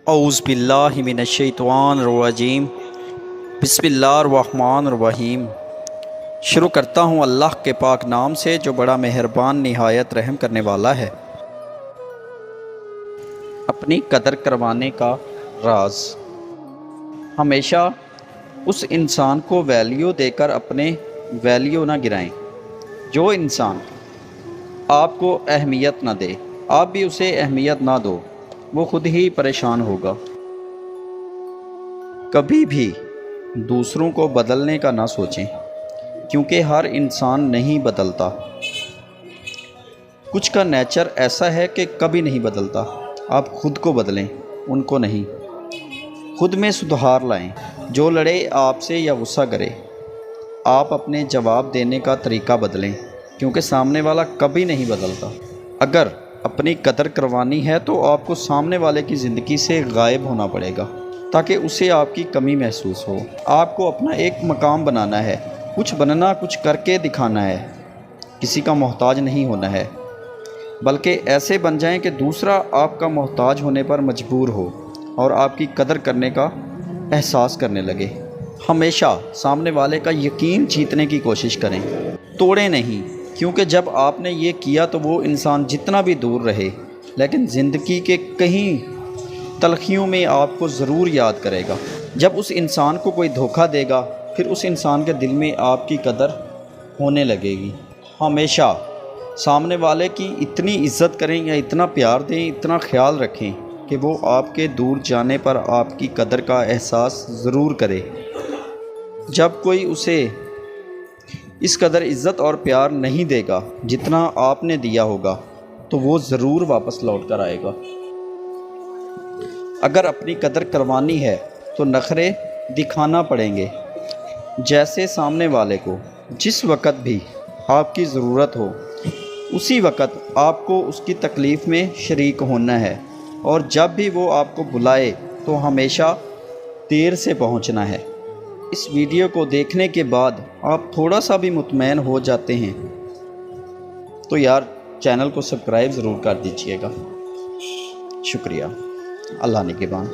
اعوذ باللہ من الشیطان الرجیم بسم اللہ الرحمن الرحیم۔ شروع کرتا ہوں اللہ کے پاک نام سے جو بڑا مہربان نہایت رحم کرنے والا ہے۔ اپنی قدر کروانے کا راز۔ ہمیشہ اس انسان کو ویلیو دے کر اپنے ویلیو نہ گرائیں۔ جو انسان آپ کو اہمیت نہ دے، آپ بھی اسے اہمیت نہ دو، وہ خود ہی پریشان ہوگا۔ کبھی بھی دوسروں کو بدلنے کا نہ سوچیں، کیونکہ ہر انسان نہیں بدلتا۔ کچھ کا نیچر ایسا ہے کہ کبھی نہیں بدلتا۔ آپ خود کو بدلیں، ان کو نہیں۔ خود میں سدھار لائیں۔ جو لڑے آپ سے یا غصہ کرے، آپ اپنے جواب دینے کا طریقہ بدلیں، کیونکہ سامنے والا کبھی نہیں بدلتا۔ اگر اپنی قدر کروانی ہے تو آپ کو سامنے والے کی زندگی سے غائب ہونا پڑے گا، تاکہ اسے آپ کی کمی محسوس ہو۔ آپ کو اپنا ایک مقام بنانا ہے، کچھ بننا، کچھ کر کے دکھانا ہے۔ کسی کا محتاج نہیں ہونا ہے، بلکہ ایسے بن جائیں کہ دوسرا آپ کا محتاج ہونے پر مجبور ہو اور آپ کی قدر کرنے کا احساس کرنے لگے۔ ہمیشہ سامنے والے کا یقین جیتنے کی کوشش کریں، توڑیں نہیں، کیونکہ جب آپ نے یہ کیا تو وہ انسان جتنا بھی دور رہے لیکن زندگی کے کہیں تلخیوں میں آپ کو ضرور یاد کرے گا۔ جب اس انسان کو کوئی دھوکہ دے گا، پھر اس انسان کے دل میں آپ کی قدر ہونے لگے گی۔ ہمیشہ سامنے والے کی اتنی عزت کریں یا اتنا پیار دیں، اتنا خیال رکھیں کہ وہ آپ کے دور جانے پر آپ کی قدر کا احساس ضرور کرے۔ جب کوئی اسے اس قدر عزت اور پیار نہیں دے گا جتنا آپ نے دیا ہوگا، تو وہ ضرور واپس لوٹ کر آئے گا۔ اگر اپنی قدر کروانی ہے تو نخرے دکھانا پڑیں گے۔ جیسے سامنے والے کو جس وقت بھی آپ کی ضرورت ہو، اسی وقت آپ کو اس کی تکلیف میں شریک ہونا ہے، اور جب بھی وہ آپ کو بلائے تو ہمیشہ دیر سے پہنچنا ہے۔ اس ویڈیو کو دیکھنے کے بعد آپ تھوڑا سا بھی مطمئن ہو جاتے ہیں تو یار چینل کو سبسکرائب ضرور کر دیجئے گا۔ شکریہ۔ اللہ نگہبان۔